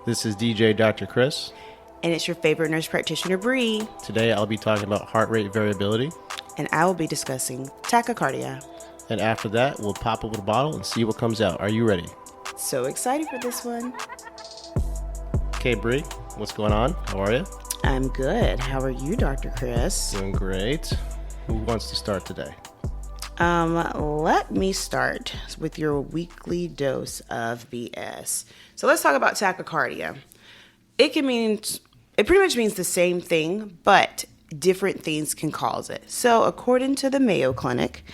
This is DJ Dr. Chris. And it's your favorite nurse practitioner, Bree. Today I'll be talking about heart rate variability. And I will be discussing tachycardia. And after that, we'll pop open a bottle and see what comes out. Are you ready? So excited for this one. Okay, Bree, what's going on? How are you? I'm good. How are you, Dr. Chris? Doing great. Who wants to start today? Let me start with your weekly dose of BS. So let's talk about tachycardia. It pretty much means the same thing, but different things can cause it. So according to the Mayo Clinic,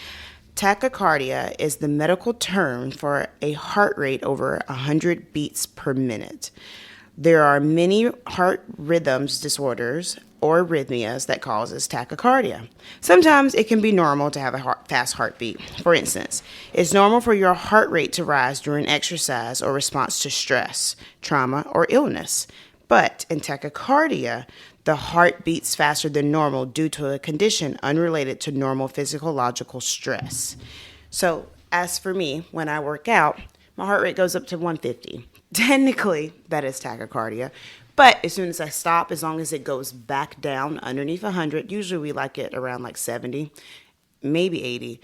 tachycardia is the medical term for a heart rate over 100 beats per minute. There are many heart rhythms disorders or arrhythmias that causes tachycardia. Sometimes it can be normal to have a fast heartbeat. For instance, it's normal for your heart rate to rise during exercise or response to stress, trauma, or illness. But in tachycardia, the heart beats faster than normal due to a condition unrelated to normal physiological stress. So as for me, when I work out, my heart rate goes up to 150. Technically, that is tachycardia. But as soon as I stop, as long as it goes back down underneath 100, usually we like it around like 70, maybe 80,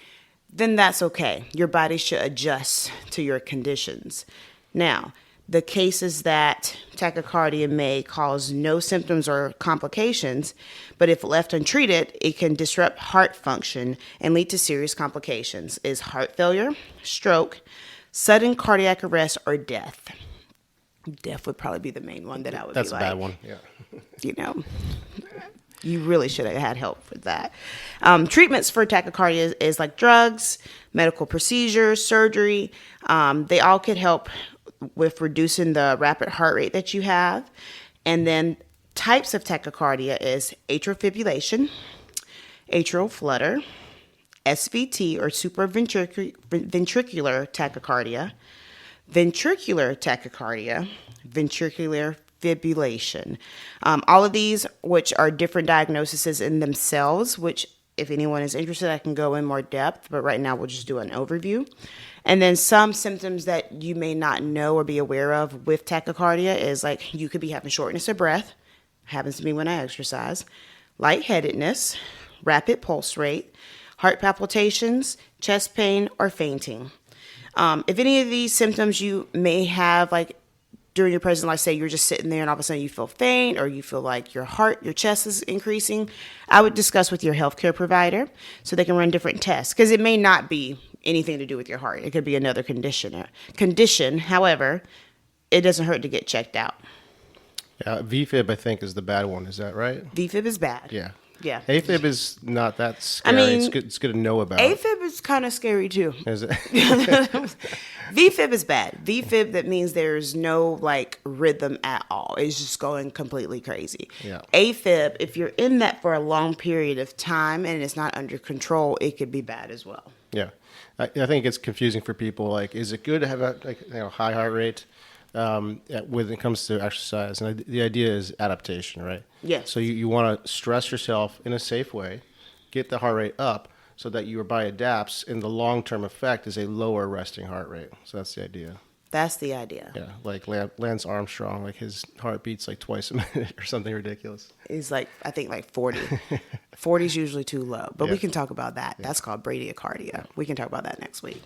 then that's okay. Your body should adjust to your conditions. Now, the cases that tachycardia may cause no symptoms or complications, but if left untreated, it can disrupt heart function and lead to serious complications, is heart failure, stroke, sudden cardiac arrest, or death. Death would probably be the main one that I would That's be like. That's a bad one, yeah. You really should have had help with that. Treatments for tachycardia is like drugs, medical procedures, surgery. They all could help with reducing the rapid heart rate that you have. And then types of tachycardia is atrial fibrillation, atrial flutter, SVT or supraventricular tachycardia, ventricular tachycardia, ventricular fibrillation. All of these, which are different diagnoses in themselves, which if anyone is interested, I can go in more depth, but right now we'll just do an overview. And then some symptoms that you may not know or be aware of with tachycardia is like you could be having shortness of breath, happens to me when I exercise, lightheadedness, rapid pulse rate, heart palpitations, chest pain, or fainting. If any of these symptoms you may have, like during your present life, say you're just sitting there and all of a sudden you feel faint or you feel like your chest is increasing, I would discuss with your healthcare provider so they can run different tests because it may not be anything to do with your heart. It could be another condition. However, it doesn't hurt to get checked out. Yeah, VFib, I think, is the bad one. Is that right? VFib is bad. Yeah. Yeah. AFib is not that scary. It's good to know about. AFib is kind of scary too. Is it? VFib is bad. VFib, that means there's no like rhythm at all. It's just going completely crazy. Yeah. AFib, if you're in that for a long period of time and it's not under control, it could be bad as well. Yeah. I think it's confusing for people. Like, is it good to have a high heart rate when it comes to exercise? And the idea is adaptation, right? Yes. So you want to stress yourself in a safe way, get the heart rate up so that your body adapts, and the long-term effect is a lower resting heart rate. So that's the idea. That's the idea. Yeah, like Lance Armstrong, like his heart beats like twice a minute or something ridiculous. He's like, I think like 40. 40 is usually too low, but we can talk about that. Yeah. That's called bradycardia. We can talk about that next week.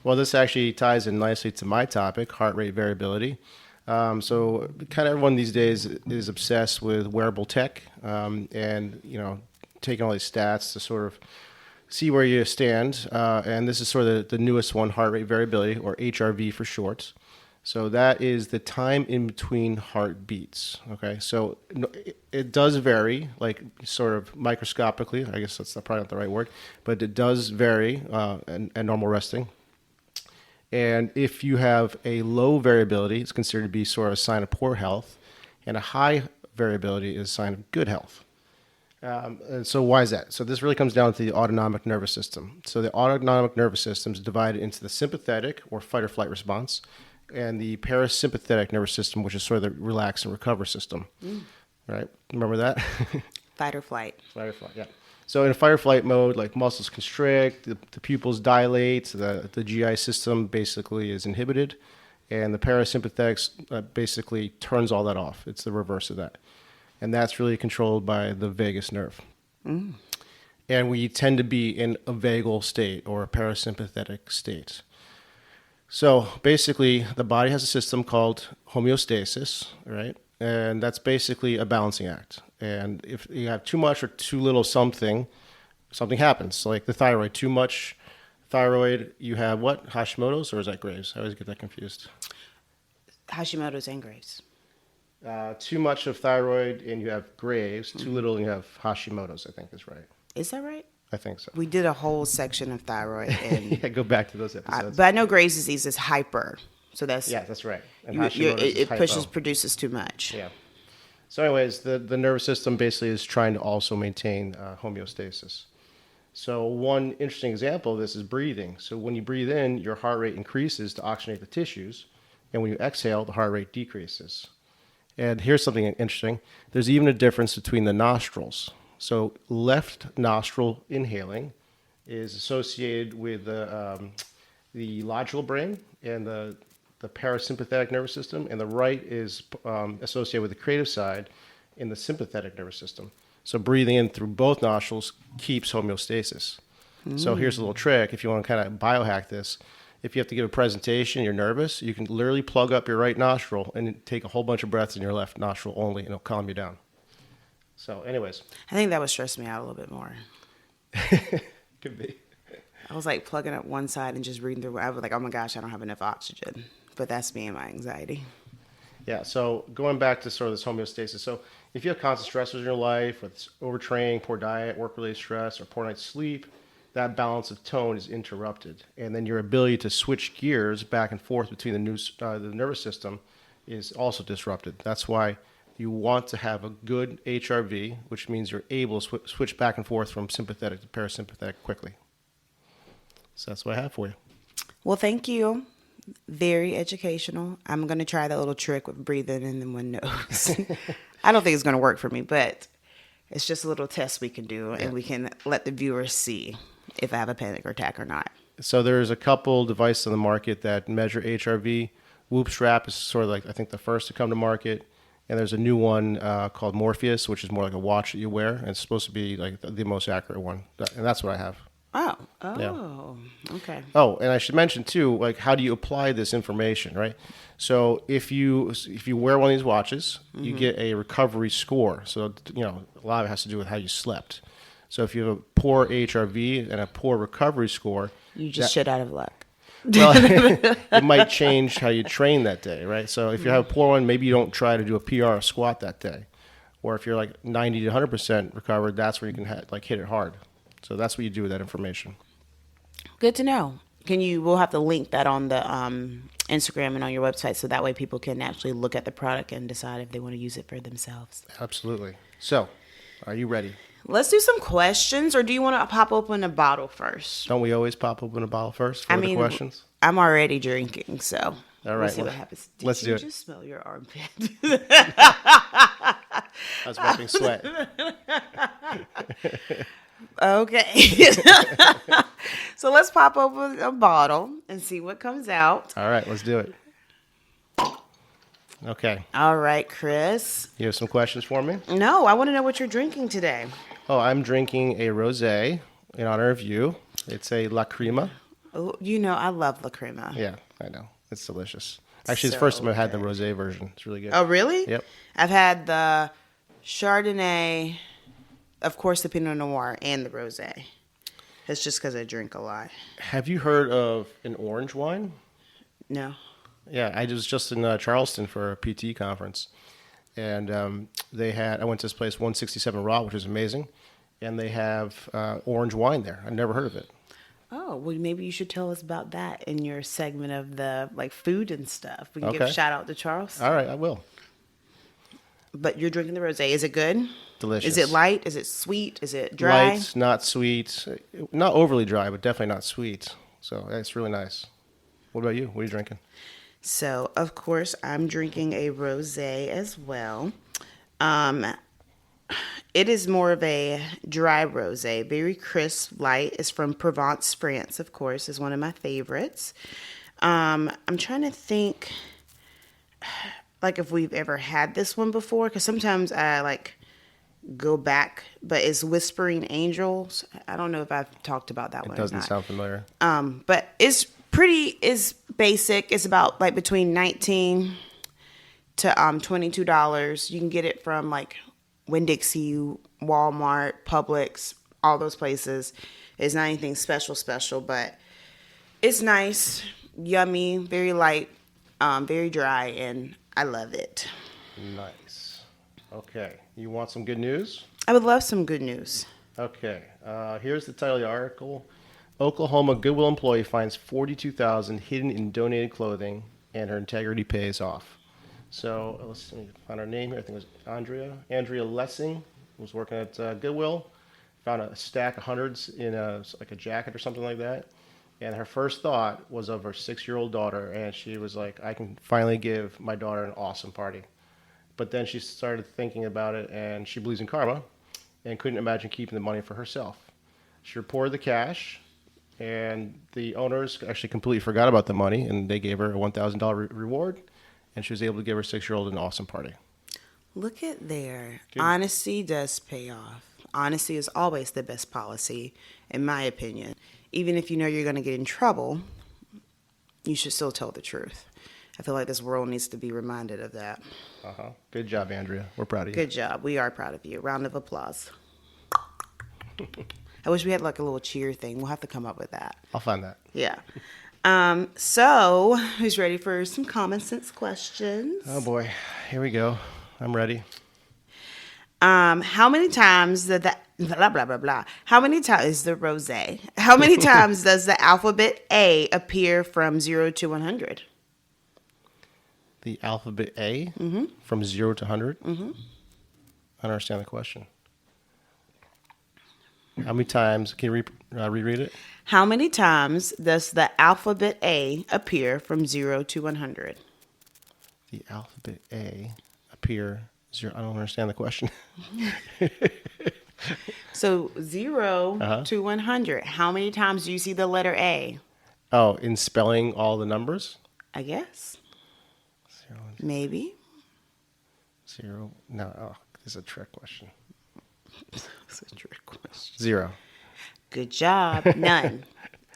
Well, this actually ties in nicely to my topic, heart rate variability. So kind of everyone these days is obsessed with wearable tech and, taking all these stats to sort of see where you stand. And this is sort of the newest one, heart rate variability, or HRV for short. So that is the time in between heartbeats. Okay, so it does vary, like sort of microscopically. I guess that's probably not the right word, but it does vary and normal resting. And if you have a low variability, it's considered to be sort of a sign of poor health, and a high variability is a sign of good health. And so why is that? So this really comes down to the autonomic nervous system. So the autonomic nervous system is divided into the sympathetic or fight or flight response and the parasympathetic nervous system, which is sort of the relax and recover system. Right? Remember that? Fight or flight. Fight or flight, yeah. So in a fight or flight mode, like muscles constrict, the pupils dilate, the GI system basically is inhibited, And the parasympathetics basically turns all that off. It's the reverse of that. And that's really controlled by the vagus nerve. And we tend to be in a vagal state or a parasympathetic state. So basically, the body has a system called homeostasis, right? And that's basically a balancing act. And if you have too much or too little something, something happens. So like the thyroid, too much thyroid, you have what? Hashimoto's, or is that Graves? I always get that confused. Hashimoto's and Graves. Too much of thyroid and you have Graves. Too little and you have Hashimoto's, I think is right. Is that right? I think so. We did a whole section of thyroid. And Yeah, go back to those episodes. but I know Graves' disease is hyper. So that's That's right. And it Hashimoto's is produces too much. Yeah. So anyways, the nervous system basically is trying to also maintain homeostasis. So one interesting example of this is breathing. So when you breathe in, your heart rate increases to oxygenate the tissues. And when you exhale, the heart rate decreases. And here's something interesting. There's even a difference between the nostrils. So left nostril inhaling is associated with the logical brain and the parasympathetic nervous system, and the right is associated with the creative side in the sympathetic nervous system. So breathing in through both nostrils keeps homeostasis. So here's a little trick. If you want to kind of biohack this, if you have to give a presentation, you're nervous, you can literally plug up your right nostril and take a whole bunch of breaths in your left nostril only, and it'll calm you down. So anyways. I think that would stress me out a little bit more. Could be. I was like plugging up one side and just breathing through. I was like, oh my gosh, I don't have enough oxygen. But that's me and my anxiety. Yeah, so going back to sort of this homeostasis. So if you have constant stressors in your life, whether it's overtraining, poor diet, work-related stress, or poor night's sleep, that balance of tone is interrupted. And then your ability to switch gears back and forth between the nervous system is also disrupted. That's why you want to have a good HRV, which means you're able to switch back and forth from sympathetic to parasympathetic quickly. So that's what I have for you. Well, thank you. Very educational. I'm going to try that little trick with breathing in the one nose. I don't think it's going to work for me, but it's just a little test we can do, and we can let the viewers see if I have a panic attack or not. So there's a couple devices on the market that measure HRV. Whoop Strap is sort of like, I think, the first to come to market. And there's a new one called Morpheus, which is more like a watch that you wear. And it's supposed to be like the most accurate one. And that's what I have. Okay. Oh, and I should mention too, like, how do you apply this information, right? So if you wear one of these watches, you get a recovery score. So a lot of it has to do with how you slept. So if you have a poor HRV and a poor recovery score, You just shit out of luck. well, it might change how you train that day, right? So if you have a poor one, maybe you don't try to do a PR or squat that day. Or if you're like 90 to 100% recovered, that's where you can hit it hard. So that's what you do with that information. Good to know. We'll have to link that on the Instagram and on your website, so that way people can actually look at the product and decide if they want to use it for themselves. Absolutely. So, are you ready? Let's do some questions, or do you want to pop open a bottle first? Don't we always pop open a bottle first for the questions? I'm already drinking, so all right, we'll see what happens. Let's do it. Did you just smell your armpit? I was wiping sweat. Okay. So let's pop open a bottle and see what comes out. All right, let's do it. Okay. All right, Chris. You have some questions for me? No, I want to know what you're drinking today. Oh, I'm drinking a rosé in honor of you. It's a La Crema. Oh, I love La Crema. Yeah, I know. It's delicious. Actually, it's the first time I've had the rosé version. It's really good. Oh, really? Yep. I've had the Chardonnay, of course, the Pinot Noir, and the rosé. It's just because I drink a lot. Have you heard of an orange wine? No. Yeah, I was just in Charleston for a PT conference, and I went to this place, 167 Raw, which is amazing, and they have orange wine there. I've never heard of it. Oh, well, maybe you should tell us about that in your segment of the food and stuff. We can give Okay. a shout out to Charleston. All right, I will. But you're drinking the rosé. Is it good? Delicious. Is it light? Is it sweet? Is it dry? Light, not sweet, not overly dry, but definitely not sweet. So it's really nice. What about you? What are you drinking? So, of course, I'm drinking a rosé as well. It is more of a dry rosé, very crisp, light. It's from Provence, France, of course, is one of my favorites. I'm trying to think, like, if we've ever had this one before, because sometimes I like go back, but it's Whispering Angels. I don't know if I've talked about that It one or doesn't not. sound familiar. But it's basic. It's about like between 19 to $22. You can get it from like Winn-Dixie, Walmart, Publix, all those places. It's not anything special, but it's nice, yummy, very light, very dry, and I love it. Nice. Okay. You want some good news? I would love some good news. Okay. Here's the title of the article. Oklahoma Goodwill employee finds 42,000 hidden in donated clothing, and her integrity pays off. So let me find her name here. I think it was Andrea. Andrea Lessing was working at Goodwill. Found a stack of hundreds in like a jacket or something like that. And her first thought was of her 6-year-old daughter, and she was like, "I can finally give my daughter an awesome party." But then she started thinking about it, and she believes in karma, and couldn't imagine keeping the money for herself. She reported the cash, and the owners actually completely forgot about the money, and they gave her a $1,000 reward, and she was able to give her 6-year-old an awesome party. Look at there. Good. Honesty does pay off. Honesty is always the best policy, in my opinion. Even if you know you're going to get in trouble, you should still tell the truth. I feel like this world needs to be reminded of that. Good job, Andrea. We're proud of you. Good job. We are proud of you. Round of applause. I wish we had like a little cheer thing. We'll have to come up with that. I'll find that. Yeah. So, who's ready for some common sense questions? Oh boy, here we go. I'm ready. How many times did the blah blah blah blah? How many times is the rose? How many times does the alphabet A appear from 0 to 100? The alphabet A from 0 to 100? I don't understand the question. How many times? Can you reread it? How many times does the alphabet A appear from 0 to 100? The alphabet A appear 0. I don't understand the question. So 0 to 100. How many times do you see the letter A? Oh, in spelling all the numbers? I guess. 0, Maybe. 0. No, this is a trick question. That's a trick question. 0. Good job. None.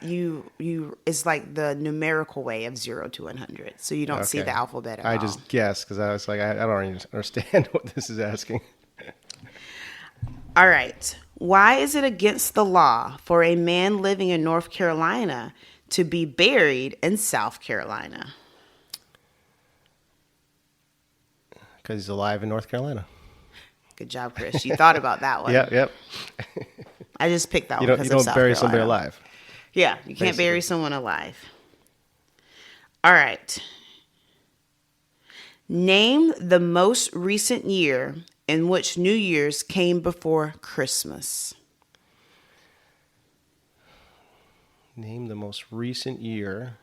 You it's like the numerical way of 0 to 100. So you don't see Okay. the alphabet at I all. just guessed because I was like, I don't even understand what this is asking. All right. Why is it against the law for a man living in North Carolina to be buried in South Carolina? Because he's alive in North Carolina. Good job, Chris. You thought about that one. Yep. I just picked that You one don't, because you of don't South bury Carolina. somebody alive. Yeah, you can't bury Basically. someone alive. All right. Name the most recent year in which New Year's came before Christmas. Name the most recent year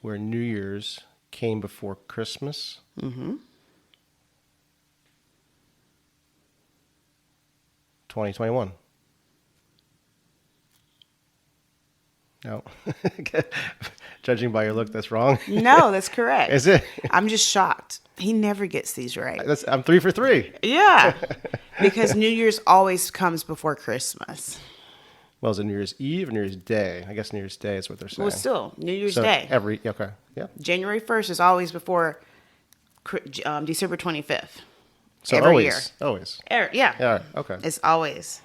where New Year's came before Christmas. 2021. No. Judging by your look, that's wrong. No, that's correct. Is it? I'm just shocked. He never gets these right. I'm 3 for 3. Yeah, because New Year's always comes before Christmas. Well, is it New Year's Eve or New Year's Day? I guess New Year's Day is what they're saying. Well, still, New Year's So Day. Okay. Yeah. January 1st is always before December 25th. So every always. year. Always. Yeah. Yeah, all right. Okay. It's always.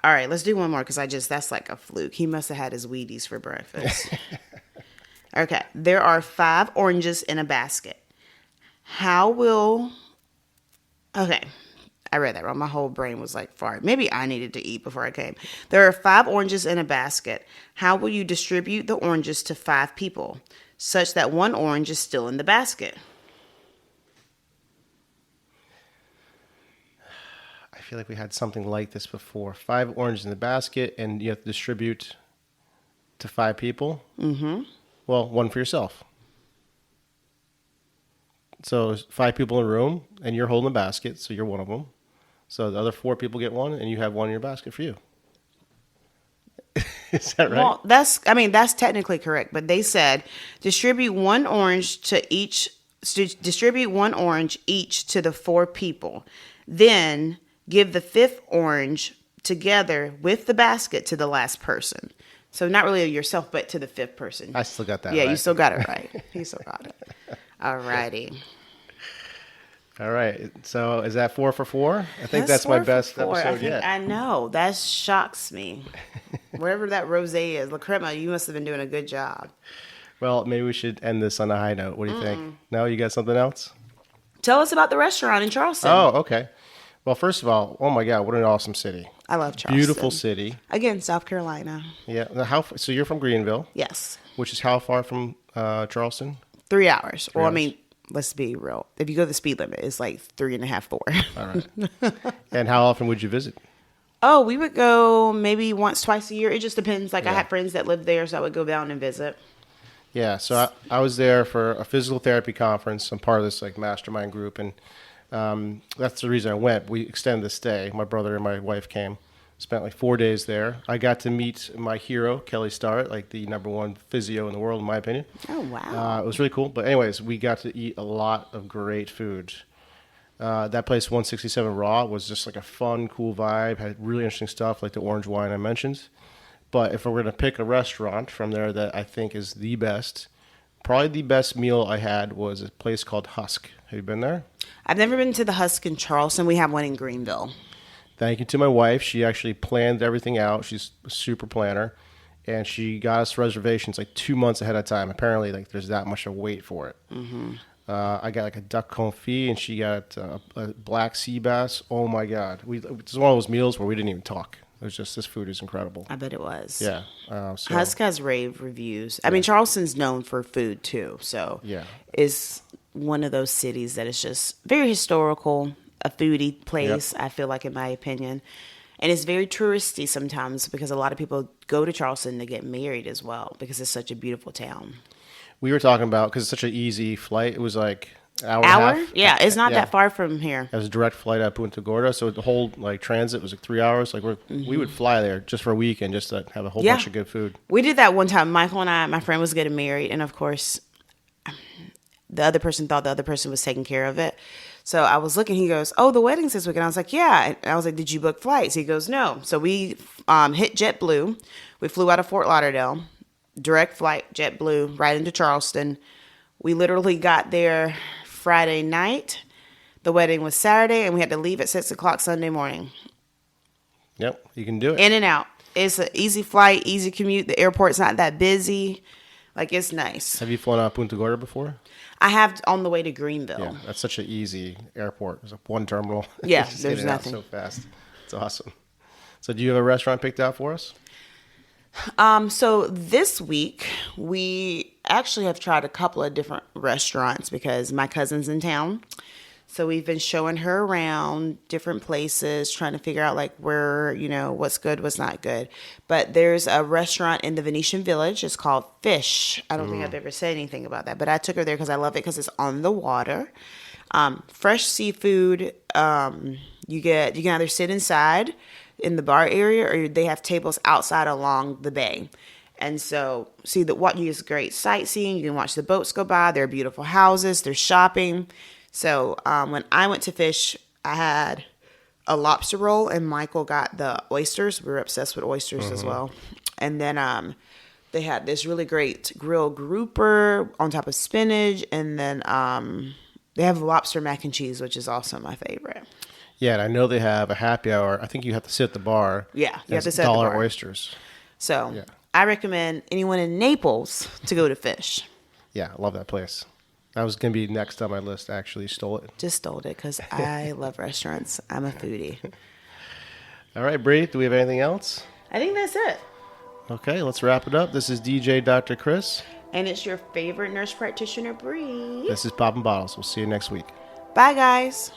All right, let's do one more because that's like a fluke. He must have had his Wheaties for breakfast. Okay, there are 5 oranges in a basket. Okay, I read that wrong. My whole brain was like fart. Maybe I needed to eat before I came. There are 5 oranges in a basket. How will you distribute the oranges to 5 people such that 1 orange is still in the basket? I feel like we had something like this before. 5 oranges in the basket, and you have to distribute to 5 people. Mm-hmm. Well, 1 for yourself. So there's 5 people in a room, and you're holding the basket, so you're one of them. So the other 4 people get 1, and you have 1 in your basket for you. Is that right? Well, that's technically correct, but they said distribute one orange each to the 4 people. Then give the 5th orange together with the basket to the last person. So not really yourself, but to the 5th person. I still got that Yeah, right. you still got it right. You still got it. All righty. All right. So is that 4 for 4? I think that's my 4 for best 4. episode yet. I know. That shocks me. Whatever that rosé is, La Crema, you must have been doing a good job. Well, maybe we should end this on a high note. What do you think? No, you got something else? Tell us about the restaurant in Charleston. Oh, okay. Well, first of all, oh my God, what an awesome city. I love Charleston. Beautiful city. Again, South Carolina. Yeah. Now, so you're from Greenville, Yes. which is how far from Charleston? 3 hours. Well, I hours. mean, let's be real. If you go the speed limit, it's like 3.5, 4. All right. And how often would you visit? Oh, we would go maybe once, twice a year. It just depends. Like I Yeah. had friends that lived there, so I would go down and visit. Yeah, so I was there for a physical therapy conference. I'm part of this like mastermind group, and that's the reason I went. We extended the stay. My brother and my wife came, spent like 4 days there. I got to meet my hero, Kelly Starrett, like the #1 physio in the world, in my opinion. Oh, wow. It was really cool. But anyways, we got to eat a lot of great food. That place, 167 Raw, was just like a fun, cool vibe. Had really interesting stuff, like the orange wine I mentioned. But if we're going to pick a restaurant from there that I think is the best, probably the best meal I had was a place called Husk. Have you been there? I've never been to the Husk in Charleston. We have one in Greenville. Thank you to my wife. She actually planned everything out. She's a super planner. And she got us reservations like 2 months ahead of time. Apparently, like there's that much to wait for it. Mm-hmm. I got like a duck confit, and she got a black sea bass. Oh my God! It's one of those meals where we didn't even talk. It was just, this food is incredible. I bet it was. Yeah. Husk has rave reviews. I mean, Charleston's known for food too. So Yeah. it's one of those cities that is just very historical, a foodie place, I feel like, in my opinion. And it's very touristy sometimes because a lot of people go to Charleston to get married as well because it's such a beautiful town. We were talking about, because it's such an easy flight, it was like an hour and a half. Yeah, it's not Yeah. that far from here. It was a direct flight out of Punta Gorda, so the whole like transit was like 3 hours. Like we would fly there just for a weekend just to have a whole Yeah. bunch of good food. We did that one time. Michael and I, my friend was getting married, and of course, the other person thought the other person was taking care of it. So I was looking, he goes, "Oh, the wedding's this weekend." I was like, "Yeah." And I was like, "Did you book flights?" He goes, "No." So we hit JetBlue. We flew out of Fort Lauderdale, direct flight, JetBlue, right into Charleston. We literally got there Friday night. The wedding was Saturday, and we had to leave at 6 o'clock Sunday morning. Yep, you can do it. In and out. It's an easy flight, easy commute. The airport's not that busy. Like, it's nice. Have you flown out of Punta Gorda before? I have on the way to Greenville. Yeah, that's such an easy airport. There's one terminal. Yeah, Just there's get it out nothing. so fast. It's awesome. So do you have a restaurant picked out for us? So this week, we actually have tried a couple of different restaurants because my cousin's in town. So we've been showing her around different places, trying to figure out like where, what's good, what's not good. But there's a restaurant in the Venetian Village. It's called Fish. I don't think I've ever said anything about that, but I took her there because I love it because it's on the water. Fresh seafood. You can either sit inside in the bar area or they have tables outside along the bay. And so, what you is great sightseeing. You can watch the boats go by. There are beautiful houses. There's shopping. So when I went to Fish, I had a lobster roll, and Michael got the oysters. We were obsessed with oysters as well. And then they had this really great grilled grouper on top of spinach, and then they have lobster mac and cheese, which is also my favorite. Yeah, and I know they have a happy hour. I think you have to sit at the bar. Yeah, you have to It's sit at the dollar bar. oysters. So Yeah. I recommend anyone in Naples to go to Fish. Yeah, I love that place. That was going to be next on my list. I actually stole it. Just stole it because I love restaurants. I'm a foodie. All right, Bree, do we have anything else? I think that's it. Okay, let's wrap it up. This is DJ Dr. Chris. And it's your favorite nurse practitioner, Bree. This is Poppin' Bottles. We'll see you next week. Bye, guys.